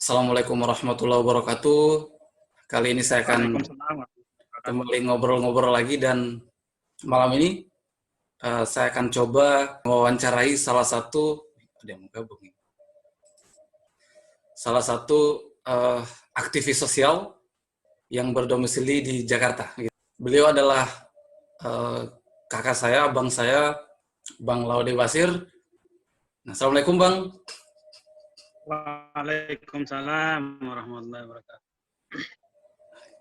Assalamualaikum warahmatullahi wabarakatuh. Kali ini saya akan Waalaikumsalam. kembali ngobrol-ngobrol lagi dan malam ini saya akan coba mewawancarai ada yang mau gabung nih. Salah satu aktivis sosial yang berdomisili di Jakarta. Beliau adalah kakak saya, abang saya, Bang Laude Basir. Nah, Assalamualaikum Bang. Waalaikumsalam warahmatullahi wabarakatuh.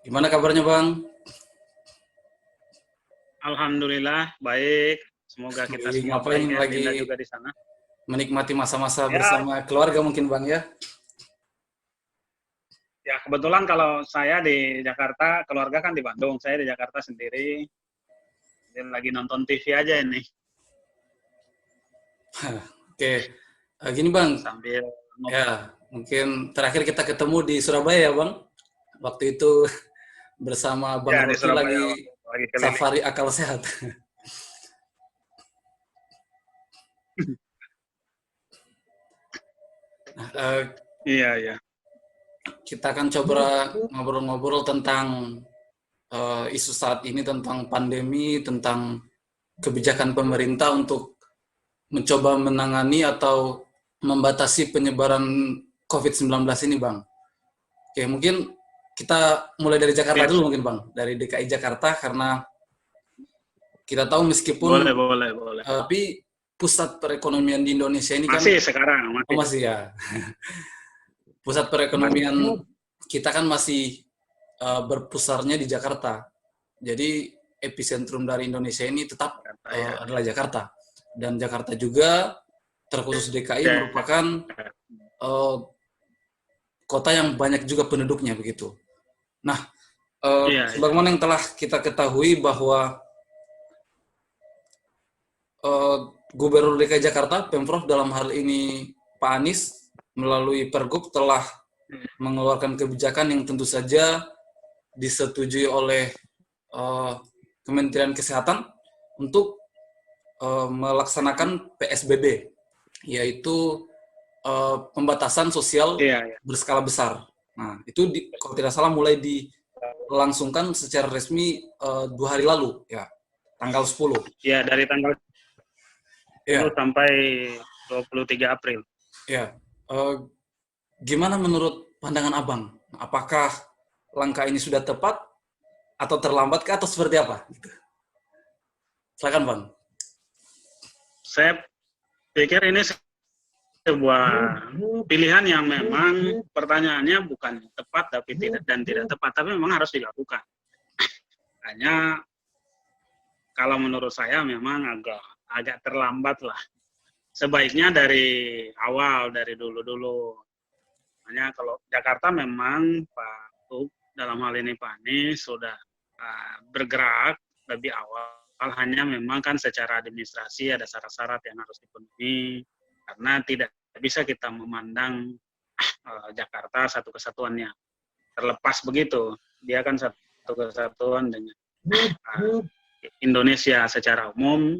Gimana kabarnya Bang? Alhamdulillah baik. Semoga kita semua Ngapain baik ya, lagi Dinda juga di sana. menikmati masa-masa Ya, bersama keluarga mungkin Bang ya? ya kebetulan kalau saya di Jakarta, keluarga kan di Bandung, saya di Jakarta sendiri. Dan lagi nonton TV aja ini Oke, gini Bang, sambil ya mungkin terakhir kita ketemu di Surabaya ya Bang. Waktu itu bersama Bang ya di Rocky Surabaya lagi lagi keliling. safari akal sehat. Nah, Iya, iya. kita akan coba ngobrol-ngobrol tentang isu saat ini, tentang pandemi, tentang kebijakan pemerintah untuk mencoba menangani atau membatasi penyebaran COVID-19 ini Bang. Oke, mungkin kita mulai dari Jakarta Yes. dulu mungkin Bang, dari DKI Jakarta karena kita tahu meskipun Boleh. tapi pusat perekonomian di Indonesia ini Masih kan sekarang, masih. masih ya. Pusat perekonomian kita kan masih berpusarnya di Jakarta. Jadi epicentrum dari Indonesia ini tetap adalah Jakarta. Dan Jakarta juga terkhusus DKI merupakan kota yang banyak juga penduduknya begitu. Nah, sebagaimana yang telah kita ketahui bahwa Gubernur DKI Jakarta, Pemprov dalam hal ini Pak Anies, melalui Pergub telah mengeluarkan kebijakan yang tentu saja disetujui oleh Kementerian Kesehatan untuk melaksanakan PSBB, yaitu pembatasan sosial berskala besar. Nah, itu kalau tidak salah mulai dilangsungkan secara resmi 2 hari lalu, ya, tanggal 10. Ya, dari tanggal 10 sampai 23 April. Ya, gimana menurut pandangan Abang? Apakah langkah ini sudah tepat atau terlambat atau seperti apa? Silakan Bang. Saya pikir ini sebuah pilihan yang memang pertanyaannya bukan tepat tapi tidak tepat, tapi memang harus dilakukan. Hanya kalau menurut saya memang agak terlambat lah. Sebaiknya dari awal, dari dulu. Makanya kalau Jakarta memang Pak Tuk, dalam hal ini Pak Anies sudah bergerak lebih awal. Hanya memang kan secara administrasi ada syarat-syarat yang harus dipenuhi, karena tidak bisa kita memandang Jakarta satu kesatuannya. Terlepas begitu, dia kan satu kesatuan dengan Indonesia secara umum,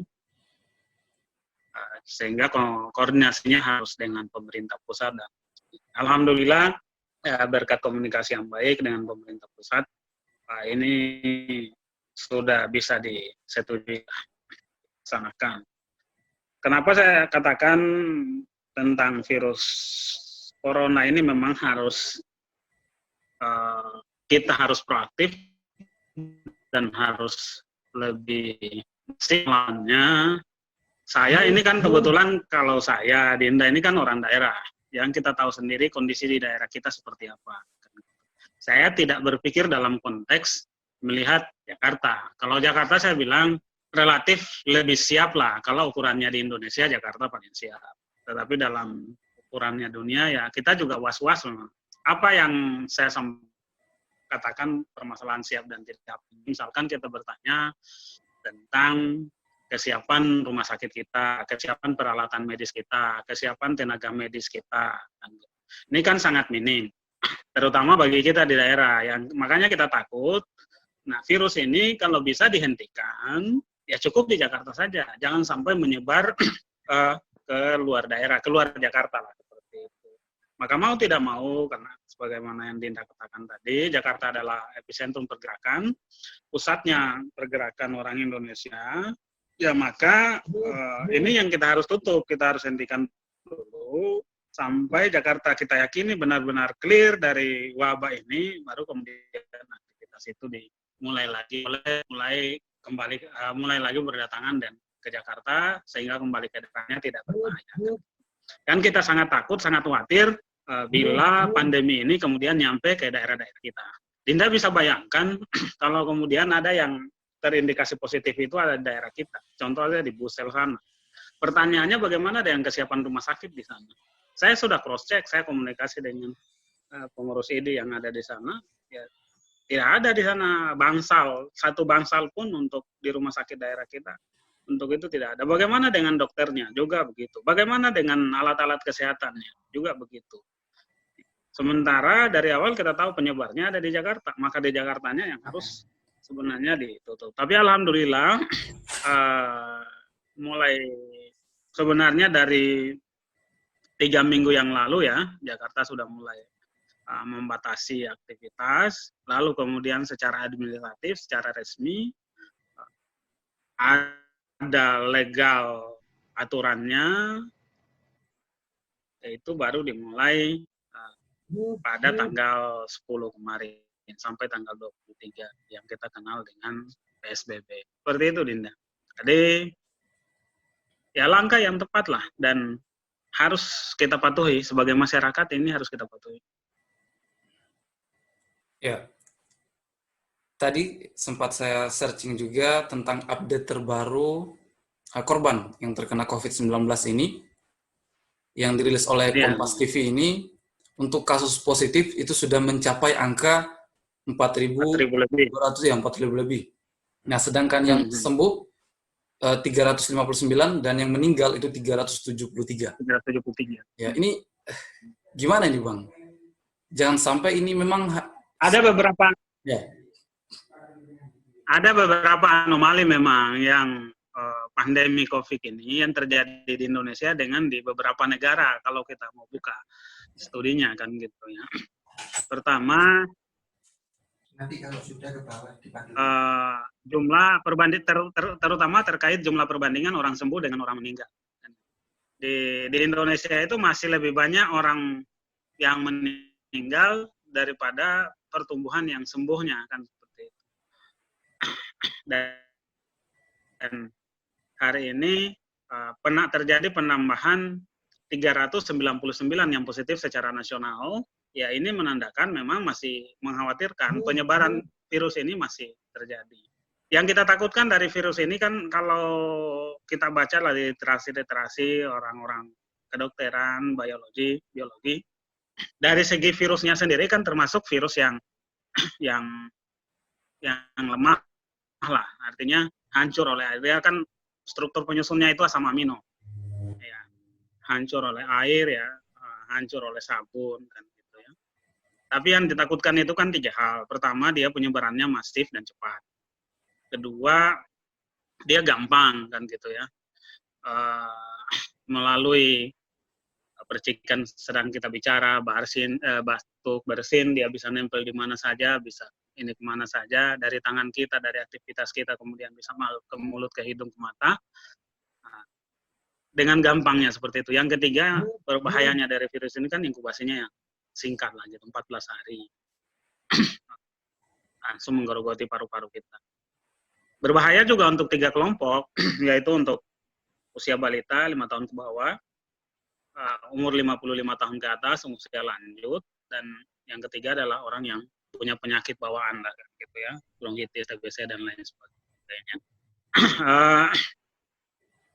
sehingga koordinasinya harus dengan pemerintah pusat. Dan alhamdulillah berkat komunikasi yang baik dengan pemerintah pusat, ini sudah bisa disetujui laksanakan. Kenapa saya katakan tentang virus corona ini memang harus kita harus proaktif dan harus lebih maksimalnya. Saya ini kan kebetulan kalau saya, Dinda ini kan orang daerah, yang kita tahu sendiri kondisi di daerah kita seperti apa. Saya tidak berpikir dalam konteks melihat Jakarta. Kalau Jakarta saya bilang relatif lebih siap lah. Kalau ukurannya di Indonesia, Jakarta paling siap. Tetapi dalam ukurannya dunia ya kita juga was-was memang. Apa yang saya katakan permasalahan siap dan tidak siap. Misalkan kita bertanya tentang kesiapan rumah sakit kita, kesiapan peralatan medis kita, kesiapan tenaga medis kita. Ini kan sangat minim, terutama bagi kita di daerah. Makanya kita takut, nah virus ini kalau bisa dihentikan, ya cukup di Jakarta saja. Jangan sampai menyebar ke luar daerah, keluar Jakarta lah, seperti itu. Maka mau tidak mau, karena sebagaimana yang Dinda katakan tadi, Jakarta adalah epicentrum pergerakan, pusatnya pergerakan orang Indonesia, ya maka ini yang kita harus tutup, kita harus hentikan dulu, sampai Jakarta kita yakini benar-benar clear dari wabah ini, baru kemudian aktivitas itu dimulai lagi, mulai lagi berdatangan dan ke Jakarta, sehingga kembali ke daerahnya tidak berbahaya. Dan kita sangat takut, sangat khawatir bila pandemi ini kemudian nyampe ke daerah-daerah kita. Dinda bisa bayangkan kalau kemudian ada yang terindikasi positif itu ada di daerah kita. Contohnya di Busel sana. Pertanyaannya bagaimana dengan kesiapan rumah sakit di sana? Saya sudah cross-check, saya komunikasi dengan pengurus ID yang ada di sana. Ya, tidak ada di sana bangsal, satu bangsal pun untuk di rumah sakit daerah kita. Untuk itu tidak ada. Bagaimana dengan dokternya? Juga begitu. Bagaimana dengan alat-alat kesehatannya? Juga begitu. Sementara dari awal kita tahu penyebarnya ada di Jakarta, maka di Jakartanya yang harus sebenarnya ditutup. Tapi alhamdulillah mulai sebenarnya dari 3 minggu yang lalu ya, Jakarta sudah mulai membatasi aktivitas, lalu kemudian secara administratif, secara resmi ada legal aturannya, yaitu baru dimulai pada tanggal 10 kemarin sampai tanggal 23 yang kita kenal dengan PSBB. Seperti itu, Dinda. Jadi ya langkah yang tepat lah dan harus kita patuhi sebagai masyarakat, ini harus kita patuhi. Ya. Tadi sempat saya searching juga tentang update terbaru korban yang terkena COVID-19 ini yang dirilis oleh Kompas TV ini. Untuk kasus positif itu sudah mencapai angka 4.200 ya, 4.000 lebih. Nah, sedangkan yang sembuh 359 dan yang meninggal itu 373. Ya, ini gimana nih, Bang? Jangan sampai ini memang ada beberapa ya. Ada beberapa anomali memang yang pandemi COVID ini yang terjadi di Indonesia dengan di beberapa negara kalau kita mau buka studinya kan gitu ya. Pertama, nanti kalau sudah ke bawah jumlah terutama terkait jumlah perbandingan orang sembuh dengan orang meninggal. Di Indonesia itu masih lebih banyak orang yang meninggal daripada pertumbuhan yang sembuhnya kan seperti itu. Dan hari ini pernah terjadi penambahan 399 yang positif secara nasional, ya ini menandakan memang masih mengkhawatirkan penyebaran virus ini masih terjadi. Yang kita takutkan dari virus ini kan kalau kita baca lah literasi orang-orang kedokteran, biologi, dari segi virusnya sendiri kan termasuk virus yang lemah lah, artinya hancur oleh air. Dia kan struktur penyusunnya itu asam amino. Ya, hancur oleh air ya, hancur oleh sabun kan gitu ya. Tapi yang ditakutkan itu kan 3 hal. Pertama, dia penyebarannya masif dan cepat. Kedua, dia gampang kan gitu ya. Melalui percikan sedang kita bicara, batuk, bersin, dia bisa nempel di mana saja, bisa ini kemana saja, dari tangan kita, dari aktivitas kita, kemudian bisa masuk ke mulut, ke hidung, ke mata. Dengan gampangnya seperti itu. Yang ketiga, berbahayanya dari virus ini kan inkubasinya yang singkat lah, gitu, 14 hari. Langsung menggerogoti paru-paru kita. Berbahaya juga untuk 3 kelompok, yaitu untuk usia balita 5 tahun ke bawah, umur 55 tahun ke atas, usia lanjut, dan yang ketiga adalah orang yang punya penyakit bawaan lah, gitu ya, bronkitis, TBC dan lain sebagainya.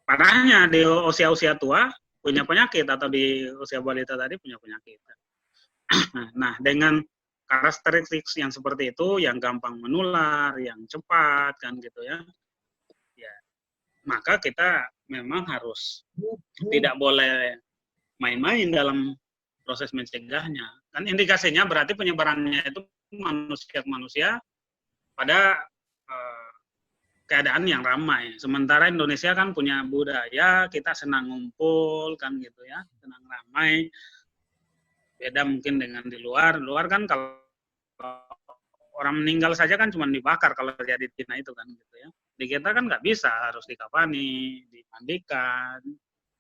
Parahnya di usia-usia tua punya penyakit atau di usia balita tadi punya penyakit. Nah, dengan karakteristik yang seperti itu, yang gampang menular, yang cepat kan gitu ya, ya maka kita memang harus tidak boleh main-main dalam proses mencegahnya. Kan indikasinya berarti penyebarannya itu manusia ke manusia pada keadaan yang ramai. Sementara Indonesia kan punya budaya, kita senang ngumpul kan gitu ya, senang ramai. Beda mungkin dengan di luar. Luar kan kalau orang meninggal saja kan cuma dibakar kalau terjadi di Cina itu kan gitu ya. Di kita kan nggak bisa, harus dikafani, dimandikan,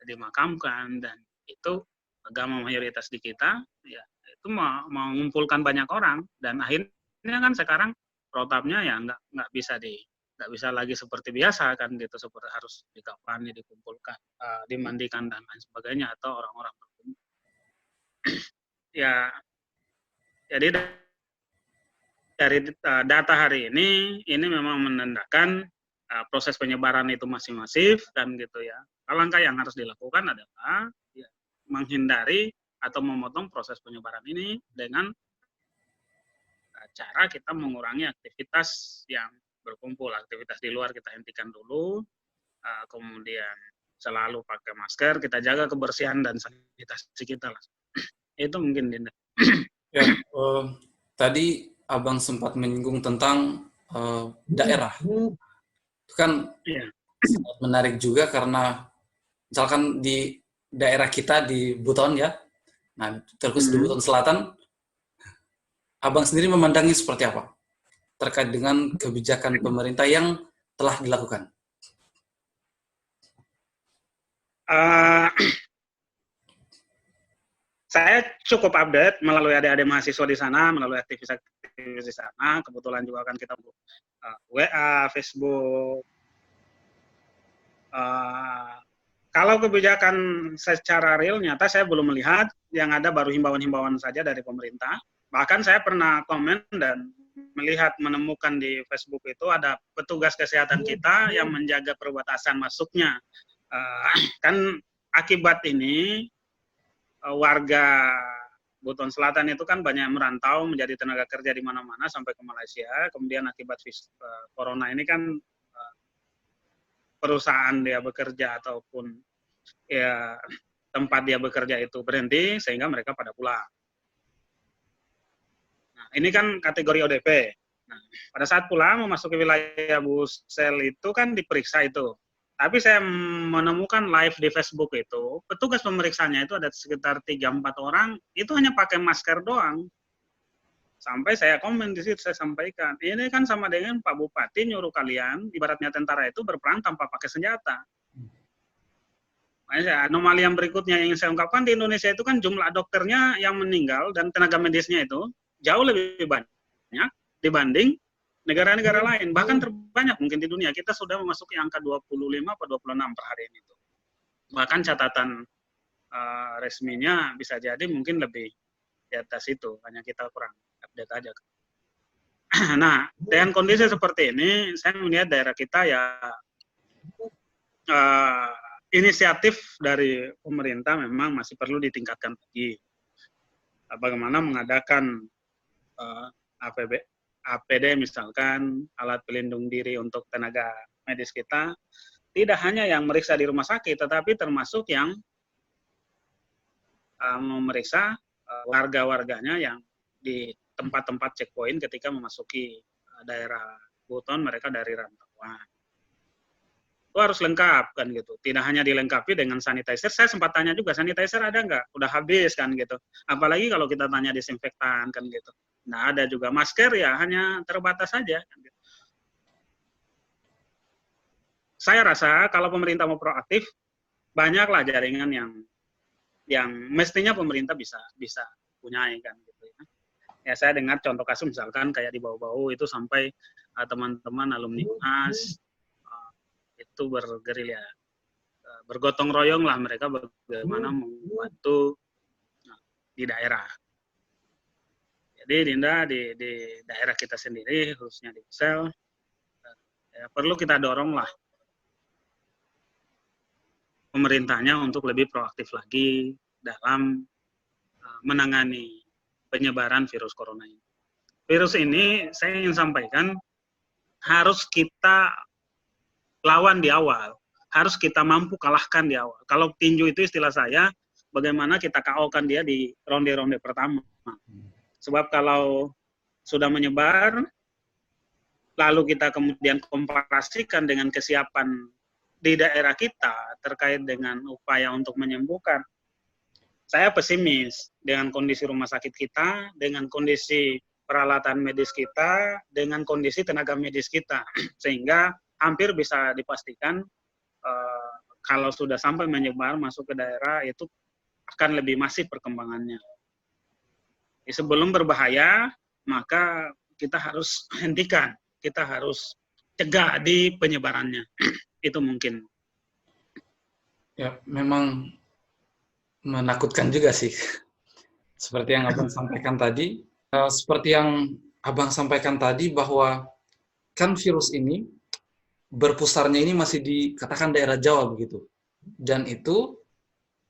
dimakamkan, dan itu agama mayoritas di kita ya itu mau mengumpulkan banyak orang, dan akhirnya kan sekarang protapnya ya nggak bisa lagi seperti biasa kan gitu, seperti harus dikafani, dikumpulkan, dimandikan dan lain sebagainya, atau orang-orang berkumpul. Ya, jadi dari data hari ini memang menandakan proses penyebaran itu masih masif dan gitu ya. Langkah yang harus dilakukan adalah ya, menghindari atau memotong proses penyebaran ini dengan cara kita mengurangi aktivitas yang berkumpul. Aktivitas di luar kita hentikan dulu, kemudian selalu pakai masker, kita jaga kebersihan dan sanitasi kita lah. Itu mungkin, Dinda. Ya, tadi Abang sempat menyinggung tentang daerah. Itu kan Iya. sangat menarik juga karena misalkan di daerah kita di Buton ya, nah terkhusus di Buton Selatan, Abang sendiri memandangnya seperti apa terkait dengan kebijakan pemerintah yang telah dilakukan? Saya cukup update melalui adik-adik mahasiswa di sana, melalui aktivis-aktivis di sana. Kebetulan juga kan kita WA, Facebook. Kalau kebijakan secara real nyata saya belum melihat, yang ada baru himbauan-himbauan saja dari pemerintah. Bahkan saya pernah komen dan melihat menemukan di Facebook itu ada petugas kesehatan kita yang menjaga perbatasan masuknya. Kan akibat ini warga Buton Selatan itu kan banyak merantau menjadi tenaga kerja di mana-mana sampai ke Malaysia. Kemudian akibat corona ini kan perusahaan dia bekerja ataupun ya tempat dia bekerja itu berhenti sehingga mereka pada pulang. Nah, ini kan kategori ODP. Nah, pada saat pulang memasuki wilayah Busel itu kan diperiksa itu. Tapi saya menemukan live di Facebook itu, petugas pemeriksanya itu ada sekitar 3-4 orang, itu hanya pakai masker doang. Sampai saya komen di situ, saya sampaikan, ini kan sama dengan Pak Bupati nyuruh kalian, ibaratnya tentara itu berperang tanpa pakai senjata. Makanya anomali yang berikutnya yang ingin saya ungkapkan, di Indonesia itu kan jumlah dokternya yang meninggal dan tenaga medisnya itu jauh lebih banyak dibanding negara-negara lain, bahkan terbanyak mungkin di dunia. Kita sudah memasuki angka 25 atau 26 per hari ini. Bahkan catatan resminya bisa jadi mungkin lebih di atas itu, hanya kita kurang update aja. Nah, dengan kondisi seperti ini, saya melihat daerah kita ya inisiatif dari pemerintah memang masih perlu ditingkatkan lagi. Bagaimana mengadakan APD misalkan, alat pelindung diri untuk tenaga medis kita, tidak hanya yang meriksa di rumah sakit, tetapi termasuk yang memeriksa warga-warganya yang di tempat-tempat checkpoint ketika memasuki daerah Buton, mereka dari rantauan. Itu harus lengkap kan gitu. Tidak hanya dilengkapi dengan sanitizer. Saya sempat tanya juga, sanitizer ada nggak? Udah habis kan gitu. Apalagi kalau kita tanya disinfektan kan gitu. Nah ada juga masker ya hanya terbatas saja. Kan gitu. Saya rasa kalau pemerintah mau proaktif, banyaklah jaringan yang mestinya pemerintah bisa punyai kan gitu ya. Ya saya dengar contoh kasus misalkan kayak di Bau-Bau itu sampai teman-teman alumni UNAS itu bergerilya, bergotong royong lah mereka bagaimana membantu di daerah. Jadi Dinda di daerah kita sendiri khususnya di Busel ya, perlu kita dorong lah pemerintahnya untuk lebih proaktif lagi dalam menangani penyebaran virus corona ini. Virus ini saya ingin sampaikan harus kita lawan di awal, harus kita mampu kalahkan di awal. Kalau tinju itu istilah saya, bagaimana kita KO-kan dia di ronde-ronde pertama. Sebab kalau sudah menyebar, lalu kita kemudian komparasikan dengan kesiapan di daerah kita terkait dengan upaya untuk menyembuhkan, saya pesimis dengan kondisi rumah sakit kita, dengan kondisi peralatan medis kita, dengan kondisi tenaga medis kita, sehingga hampir bisa dipastikan kalau sudah sampai menyebar masuk ke daerah itu akan lebih masif perkembangannya. Sebelum berbahaya, maka kita harus hentikan, kita harus cegah di penyebarannya. Itu mungkin. Ya, memang menakutkan juga sih. Seperti yang Abang sampaikan tadi, bahwa kan virus ini berpusarnya ini masih dikatakan daerah Jawa begitu. Dan itu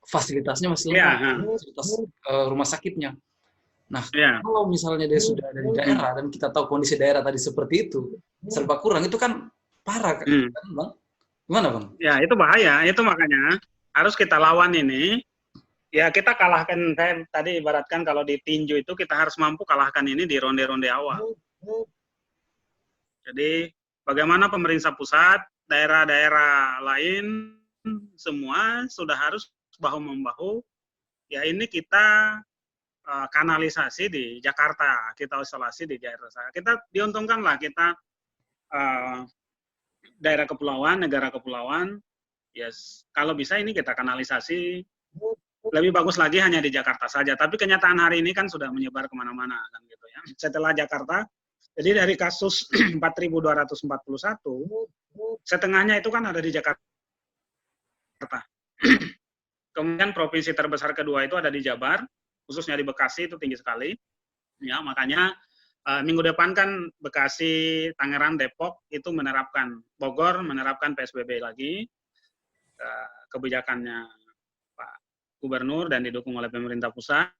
fasilitasnya masih lengkap, fasilitas rumah sakitnya. Nah, kalau misalnya dia sudah ada di daerah dan kita tahu kondisi daerah tadi seperti itu, serba kurang, itu kan parah kan, Bang? Gimana, Bang? Ya, itu bahaya. Itu makanya harus kita lawan ini. Ya, kita kalahkan, saya tadi ibaratkan kalau di tinju itu kita harus mampu kalahkan ini di ronde-ronde awal. Jadi, bagaimana pemerintah pusat, daerah-daerah lain, semua sudah harus bahu-membahu. Ya, ini kita kanalisasi di Jakarta, kita isolasi di daerah saya. Kita diuntungkan lah, kita daerah kepulauan, negara kepulauan, yes, kalau bisa ini kita kanalisasi. Lebih bagus lagi hanya di Jakarta saja, tapi kenyataan hari ini kan sudah menyebar kemana-mana kan gitu ya. Setelah Jakarta, jadi dari kasus 4.241, setengahnya itu kan ada di Jakarta. Kemudian provinsi terbesar kedua itu ada di Jabar, khususnya di Bekasi itu tinggi sekali. Ya, makanya minggu depan kan Bekasi, Tangerang, Depok itu menerapkan, Bogor menerapkan PSBB lagi, kebijakannya Pak Gubernur dan didukung oleh pemerintah pusat.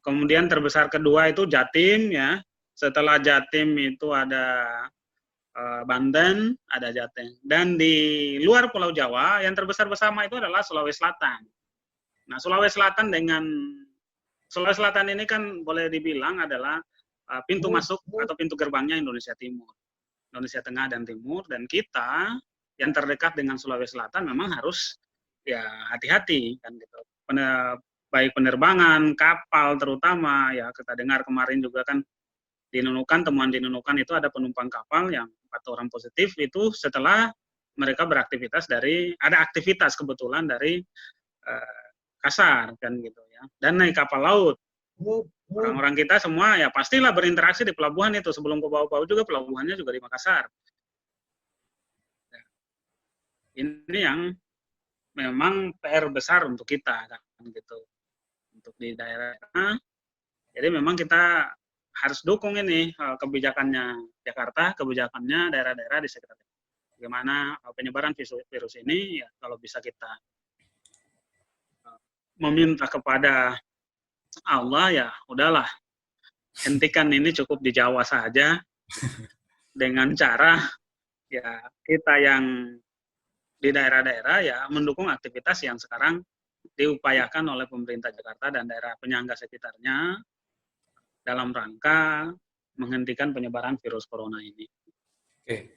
Kemudian terbesar kedua itu Jatim ya. Setelah Jatim itu ada Banten, ada Jateng. Dan di luar Pulau Jawa yang terbesar bersama itu adalah Sulawesi Selatan. Nah, Sulawesi Selatan ini kan boleh dibilang adalah pintu masuk atau pintu gerbangnya Indonesia Timur, Indonesia Tengah dan Timur, dan kita yang terdekat dengan Sulawesi Selatan memang harus ya hati-hati kan gitu. Baik penerbangan, kapal terutama ya kita dengar kemarin juga kan di Nunukan, temuan di Nunukan itu ada penumpang kapal yang 4 orang positif itu setelah mereka beraktivitas ada aktivitas kebetulan dari Kasar kan gitu ya, dan naik kapal laut. Orang-orang kita semua ya pastilah berinteraksi di pelabuhan itu, sebelum ke bawah-bawah juga pelabuhannya juga di Makassar. Ini yang memang PR besar untuk kita kan gitu, untuk di daerah. Jadi memang kita harus dukung ini kebijakannya Jakarta, kebijakannya daerah-daerah di sekitar. Bagaimana penyebaran virus ini ya, kalau bisa kita meminta kepada Allah ya udahlah, hentikan ini cukup di Jawa saja dengan cara ya kita yang di daerah-daerah ya mendukung aktivitas yang sekarang diupayakan oleh pemerintah Jakarta dan daerah penyangga sekitarnya dalam rangka menghentikan penyebaran virus corona ini. Oke,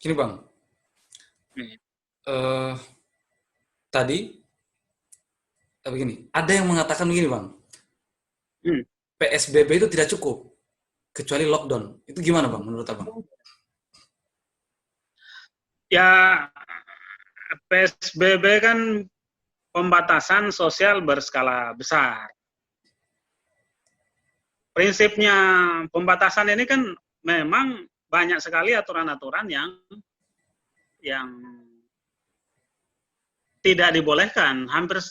gini Bang, tadi begini, ada yang mengatakan begini Bang, PSBB itu tidak cukup, kecuali lockdown. Itu gimana Bang, menurut Abang? Ya, PSBB kan pembatasan sosial berskala besar. Prinsipnya pembatasan ini kan memang banyak sekali aturan-aturan yang tidak dibolehkan. Hampir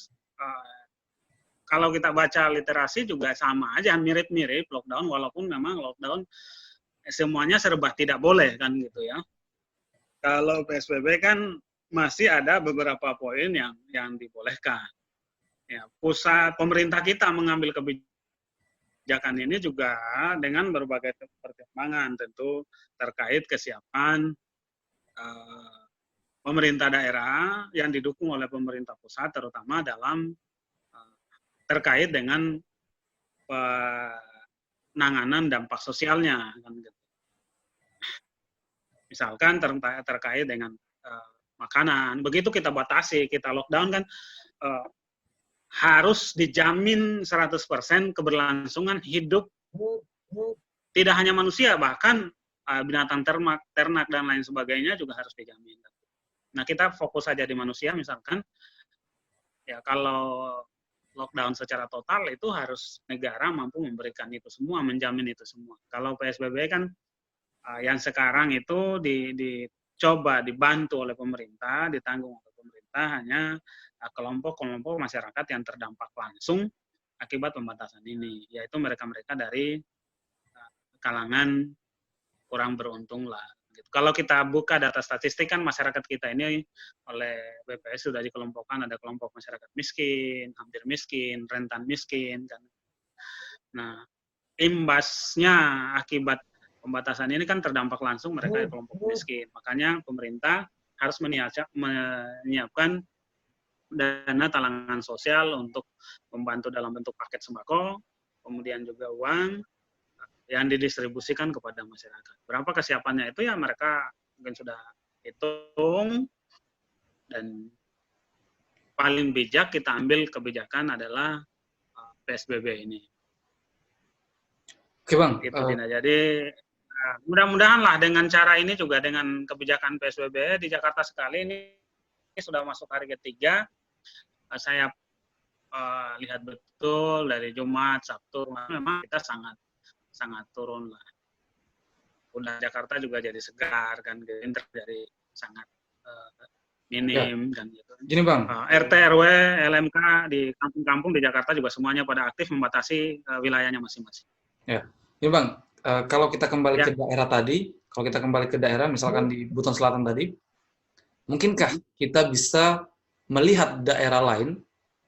kalau kita baca literasi juga sama aja, mirip-mirip lockdown, walaupun memang lockdown semuanya serba tidak boleh kan gitu ya. Kalau PSBB kan masih ada beberapa poin yang dibolehkan. Ya, pusat pemerintah kita mengambil kebijakan ini juga dengan berbagai pertimbangan, tentu terkait kesiapan pemerintah daerah yang didukung oleh pemerintah pusat, terutama dalam terkait dengan penanganan dampak sosialnya kan gitu. Misalkan terkait dengan makanan, begitu kita batasi, kita lockdown kan harus dijamin 100% keberlangsungan hidup tidak hanya manusia, bahkan binatang ternak dan lain sebagainya juga harus dijamin. Nah, kita fokus saja di manusia misalkan, ya kalau lockdown secara total itu harus negara mampu memberikan itu semua, menjamin itu semua. Kalau PSBB kan yang sekarang itu dicoba dibantu oleh pemerintah, ditanggung oleh pemerintah hanya kelompok-kelompok masyarakat yang terdampak langsung akibat pembatasan ini, yaitu mereka-mereka dari kalangan kurang beruntung lah. Kalau kita buka data statistik kan masyarakat kita ini oleh BPS sudah dikelompokkan, ada kelompok masyarakat miskin, hampir miskin, rentan miskin kan. Nah, imbasnya akibat pembatasan ini kan terdampak langsung mereka kelompok miskin. Makanya pemerintah harus menyiapkan dana talangan sosial untuk membantu dalam bentuk paket sembako, kemudian juga uang yang didistribusikan kepada masyarakat. Berapa kesiapannya itu ya mereka mungkin sudah hitung, dan paling bijak kita ambil kebijakan adalah PSBB ini. Oke Bang. Itu jadi mudah-mudahan lah dengan cara ini juga dengan kebijakan PSBB di Jakarta sekali ini sudah masuk hari ketiga. Saya lihat betul dari Jumat, Sabtu memang kita sangat turun lah. Udah Jakarta juga jadi segar kan, jadi sangat minim kan gitu. Gini Bang, RT RW LMK di kampung-kampung di Jakarta juga semuanya pada aktif membatasi wilayahnya masing-masing. Ya, ini Bang, kalau kita kembali ke daerah tadi, kalau kita kembali ke daerah misalkan di Buton Selatan tadi, mungkinkah kita bisa melihat daerah lain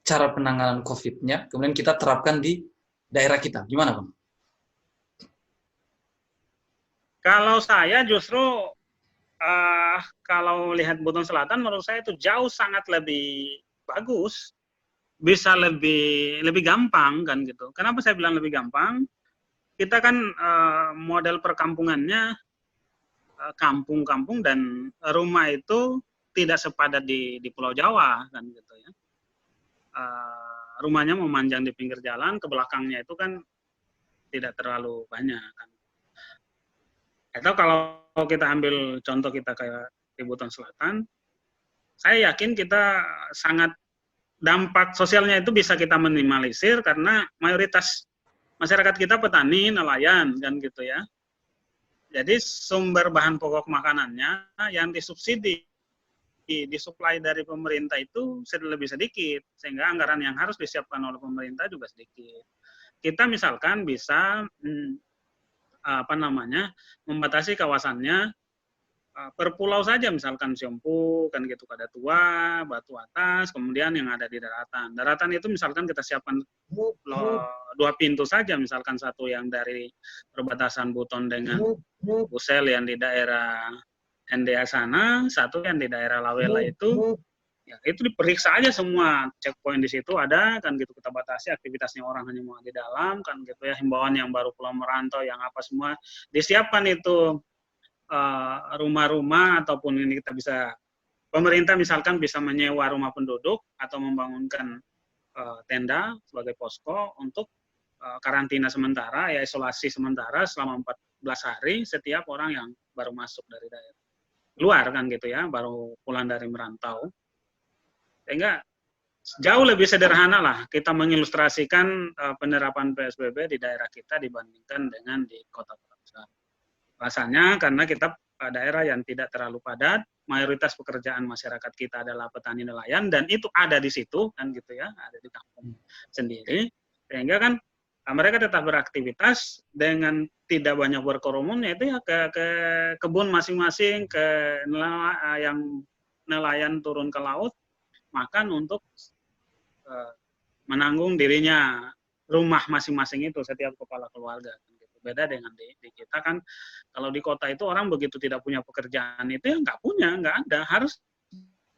cara penanganan COVID-nya, kemudian kita terapkan di daerah kita, gimana Bang? Kalau saya justru kalau lihat Buton Selatan, menurut saya itu jauh sangat lebih bagus, bisa lebih gampang kan gitu. Kenapa saya bilang lebih gampang? Kita kan model perkampungannya kampung-kampung dan rumah itu tidak sepadat di Pulau Jawa kan gitu ya. Rumahnya memanjang di pinggir jalan, ke belakangnya itu kan tidak terlalu banyak kan. Atau kalau kita ambil contoh kita kayak di Buton Selatan, saya yakin kita sangat dampak sosialnya itu bisa kita minimalisir karena mayoritas masyarakat kita petani, nelayan kan gitu ya. Jadi sumber bahan pokok makanannya yang disubsidi, disuplai dari pemerintah itu lebih sedikit, sehingga anggaran yang harus disiapkan oleh pemerintah juga sedikit. Kita misalkan bisa membatasi kawasannya per pulau saja, misalkan Siompu kan gitu, Kadatua, Batu Atas, kemudian yang ada di daratan. Daratan itu misalkan kita siapkan 2 pintu saja, misalkan satu yang dari perbatasan Buton dengan Busel yang di daerah NDA sana, satu yang di daerah Lawela itu. Ya, itu diperiksa aja semua, checkpoint di situ ada kan gitu, kita batasi aktivitasnya orang hanya mau di dalam kan gitu ya, himbauan yang baru pulang merantau yang apa semua disiapkan itu, rumah-rumah ataupun ini kita bisa, pemerintah misalkan bisa menyewa rumah penduduk atau membangunkan tenda sebagai posko untuk karantina sementara, ya isolasi sementara selama 14 hari setiap orang yang baru masuk dari daerah luar kan gitu ya, baru pulang dari merantau. Sehingga jauh lebih sederhana lah kita mengilustrasikan penerapan PSBB di daerah kita dibandingkan dengan di kota-kota besar. Alasannya karena kita daerah yang tidak terlalu padat, mayoritas pekerjaan masyarakat kita adalah petani nelayan, dan itu ada di situ kan gitu ya, ada di kampung sendiri, sehingga kan mereka tetap beraktivitas dengan tidak banyak berkerumun, yaitu ya ke kebun masing-masing, ke yang nelayan turun ke laut, makan untuk menanggung dirinya, rumah masing-masing itu setiap kepala keluarga. Beda dengan di kita kan, kalau di kota itu orang begitu tidak punya pekerjaan itu ya nggak ada, harus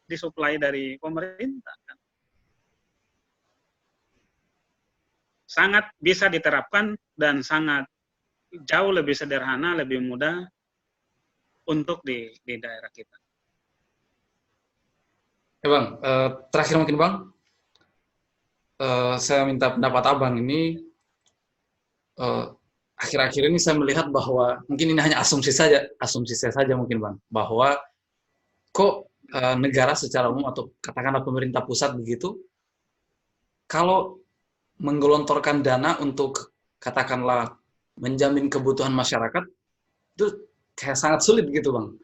disuplai dari pemerintah. Kan. Sangat bisa diterapkan dan sangat jauh lebih sederhana, lebih mudah untuk di daerah kita. Ya Bang, terakhir mungkin Bang. saya minta pendapat Abang ini. eh, Akhir-akhir ini saya melihat bahwa mungkin ini hanya asumsi saya saja mungkin Bang, bahwa kok negara secara umum atau katakanlah pemerintah pusat begitu, kalau menggelontorkan dana untuk katakanlah menjamin kebutuhan masyarakat itu kayak sangat sulit gitu Bang.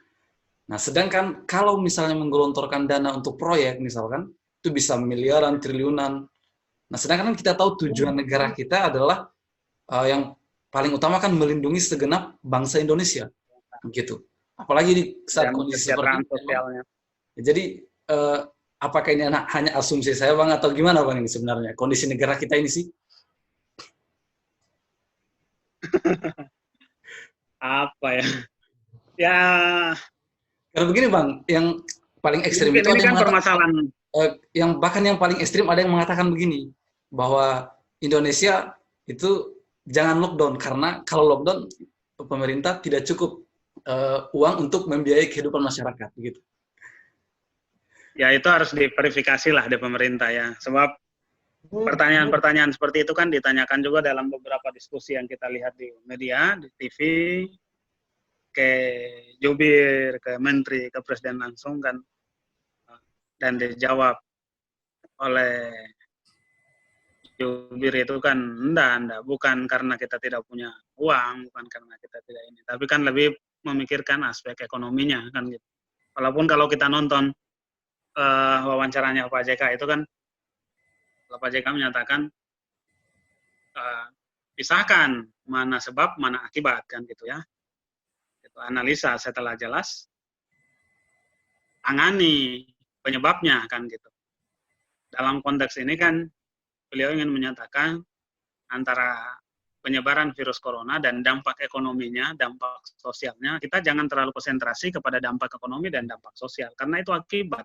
Nah, sedangkan kalau misalnya menggelontorkan dana untuk proyek misalkan itu bisa miliaran, triliunan. Nah, sedangkan kan kita tahu tujuan negara kita adalah yang paling utama kan melindungi segenap bangsa Indonesia, gitu. Apalagi di saat dan kondisi seperti kesejahteraan ini, Bang. sosialnya. Jadi, apakah ini hanya asumsi saya, Bang, atau gimana, Bang, ini sebenarnya kondisi negara kita ini sih? Apa ya? Ya, Karena begini, Bang, yang paling ekstrim mungkin itu ini ada yang kan mengatakan, permasalahan. bahkan yang paling ekstrim ada yang mengatakan begini, bahwa Indonesia itu jangan lockdown karena kalau lockdown pemerintah tidak cukup uang untuk membiayai kehidupan masyarakat, gitu. Ya itu harus diverifikasi lah di pemerintah ya. Sebab pertanyaan-pertanyaan seperti itu kan ditanyakan juga dalam beberapa diskusi yang kita lihat di media, di TV, ke jubir, ke menteri, ke presiden langsung kan, dan dijawab oleh jubir itu kan enggak, bukan karena kita tidak punya uang, bukan karena kita tidak ini, tapi kan lebih memikirkan aspek ekonominya kan gitu. Walaupun kalau kita nonton wawancaranya Pak JK itu kan, Pak JK menyatakan pisahkan mana sebab, mana akibat kan gitu ya. Itu analisa setelah jelas, tangani penyebabnya kan gitu. Dalam konteks ini kan beliau ingin menyatakan antara penyebaran virus corona dan dampak ekonominya, dampak sosialnya, kita jangan terlalu konsentrasi kepada dampak ekonomi dan dampak sosial, karena itu akibat,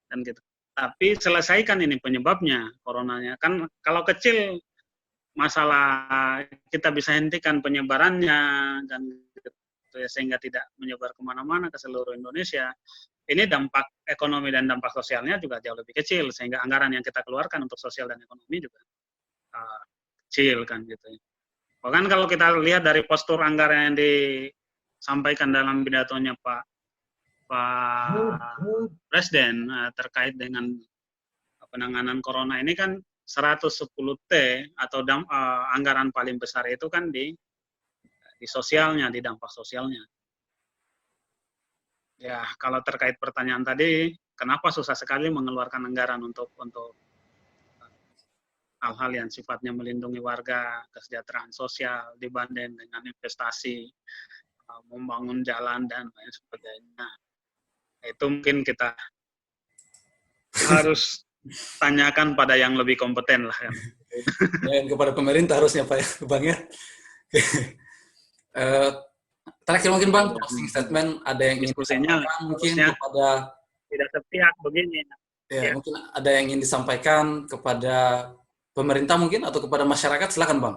dan gitu. Tapi selesaikan ini penyebabnya, coronanya. Kan kalau kecil, masalah kita bisa hentikan penyebarannya, dan gitu, ya, sehingga tidak menyebar kemana-mana ke seluruh Indonesia. Ini dampak ekonomi dan dampak sosialnya juga jauh lebih kecil, sehingga anggaran yang kita keluarkan untuk sosial dan ekonomi juga kecil kan gitu. Bahkan kalau kita lihat dari postur anggaran yang disampaikan dalam pidatonya Pak Presiden terkait dengan penanganan corona ini kan 110T atau anggaran paling besar itu kan di sosialnya, di dampak sosialnya. Ya, kalau terkait pertanyaan tadi, kenapa susah sekali mengeluarkan anggaran untuk hal-hal yang sifatnya melindungi warga, kesejahteraan sosial dibanding dengan investasi, membangun jalan dan lain sebagainya. Itu mungkin kita harus tanyakan pada yang lebih kompeten lah kan. Ya, kepada pemerintah harusnya Pak ya, Bang ya. Terakhir mungkin Bang, closing statement ada yang ingin Diskusinya disampaikan mungkin harusnya kepada tidak sepihak begini. ya, Ya. mungkin ada yang ingin disampaikan kepada pemerintah mungkin atau kepada masyarakat, silakan Bang.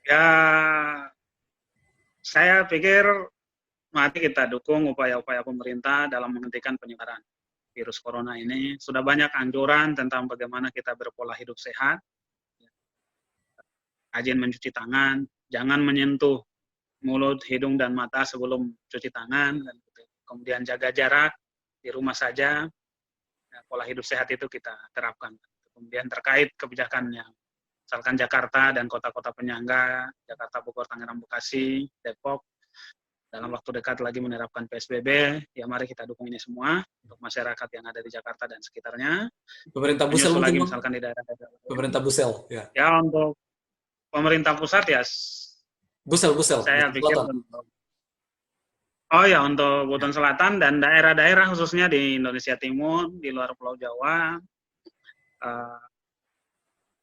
Ya, saya pikir mari kita dukung upaya-upaya pemerintah dalam menghentikan penyebaran virus corona ini. Sudah banyak anjuran tentang bagaimana kita berpola hidup sehat, rajin mencuci tangan, jangan menyentuh mulut, hidung, dan mata sebelum cuci tangan, dan kemudian jaga jarak di rumah saja. Ya, pola hidup sehat itu kita terapkan. Kemudian terkait kebijakannya, misalkan Jakarta dan kota-kota penyangga, Jakarta, Bogor, Tangerang, Bekasi, Depok, dalam waktu dekat lagi menerapkan PSBB, ya mari kita dukung ini semua untuk masyarakat yang ada di Jakarta dan sekitarnya. Pemerintah Busel Menyusul mungkin lagi Bang? misalkan di daerah-daerah lain. Pemerintah Busel, ya. Ya untuk pemerintah pusat ya, Busel, saya Buton pikir Selatan. oh ya untuk Buton Selatan dan daerah-daerah khususnya di Indonesia Timur, di luar Pulau Jawa,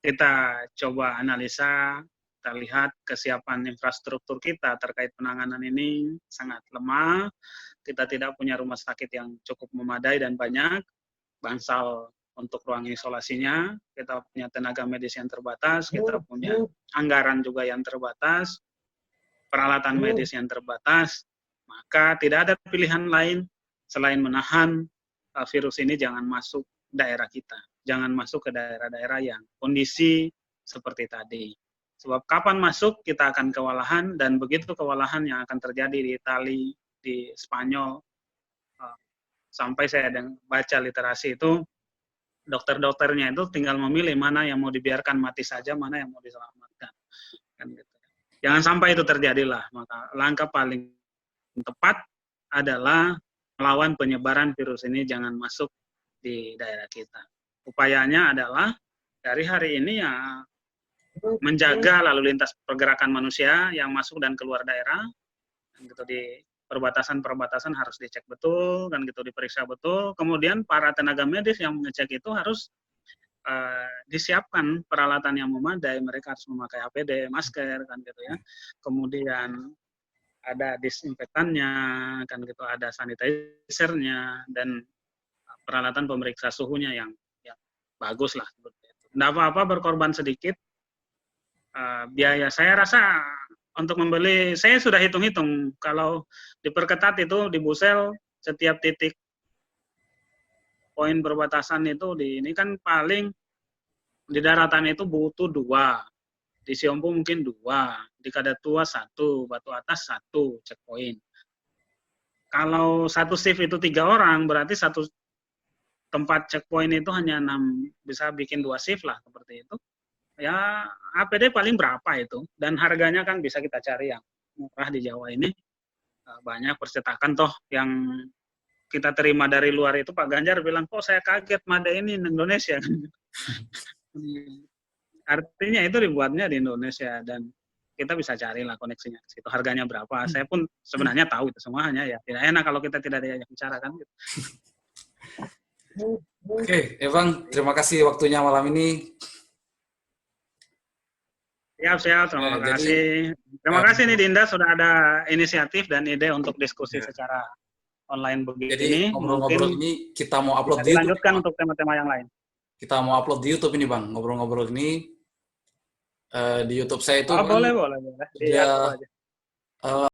kita coba analisa, kita lihat kesiapan infrastruktur kita terkait penanganan ini sangat lemah. Kita tidak punya rumah sakit yang cukup memadai dan banyak, bangsal untuk ruang isolasinya, kita punya tenaga medis yang terbatas, kita punya anggaran juga yang terbatas, peralatan medis yang terbatas, maka tidak ada pilihan lain selain menahan virus ini jangan masuk daerah kita, jangan masuk ke daerah-daerah yang kondisi seperti tadi. Sebab kapan masuk kita akan kewalahan, dan begitu kewalahan yang akan terjadi di Italia, di Spanyol, sampai saya baca literasi itu, dokter-dokternya itu tinggal memilih mana yang mau dibiarkan mati saja, mana yang mau diselamatkan. Kan gitu. Jangan sampai itu terjadilah. Maka langkah paling tepat adalah melawan penyebaran virus ini, jangan masuk di daerah kita. Upayanya adalah dari hari ini ya menjaga lalu lintas pergerakan manusia yang masuk dan keluar daerah, kan gitu, di perbatasan-perbatasan harus dicek betul, kan gitu, diperiksa betul. Kemudian para tenaga medis yang mengecek itu harus disiapkan peralatan yang memadai, mereka harus memakai APD, masker, kan gitu ya. Kemudian ada disinfektannya, kan gitu, ada sanitizer-nya, dan peralatan pemeriksa suhunya yang bagus lah. Tidak apa-apa berkorban sedikit. Biaya saya rasa untuk membeli, saya sudah hitung-hitung, kalau diperketat itu di Busel setiap titik poin perbatasan itu ini kan paling di daratan itu butuh 2, di Siompu mungkin 2, di Kadatua 1, Batu Atas 1 checkpoint. Kalau satu shift itu 3 orang, berarti satu tempat checkpoint itu hanya 6, bisa bikin 2 shift lah seperti itu. Ya APD paling berapa itu, dan harganya kan bisa kita cari yang murah di Jawa ini. Banyak percetakan toh yang kita terima dari luar itu, Pak Ganjar bilang, kok saya kaget Made ini Indonesia. Artinya itu dibuatnya di Indonesia, dan kita bisa carilah koneksinya ke situ. Harganya berapa? Saya pun sebenarnya tahu itu semua, hanya ya tidak enak kalau kita tidak diajak bicara kan. Gitu. Oke, Bang, terima kasih waktunya malam ini. Siap, terima kasih. Terima kasih nih Dinda sudah ada inisiatif dan ide untuk diskusi secara online begini. Jadi ngobrol-ngobrol ini kita mau upload di YouTube. Lanjutkan untuk tema-tema yang lain. Kita mau upload di YouTube ini, Bang. Ngobrol-ngobrol ini di YouTube saya itu. Oh, boleh. Dia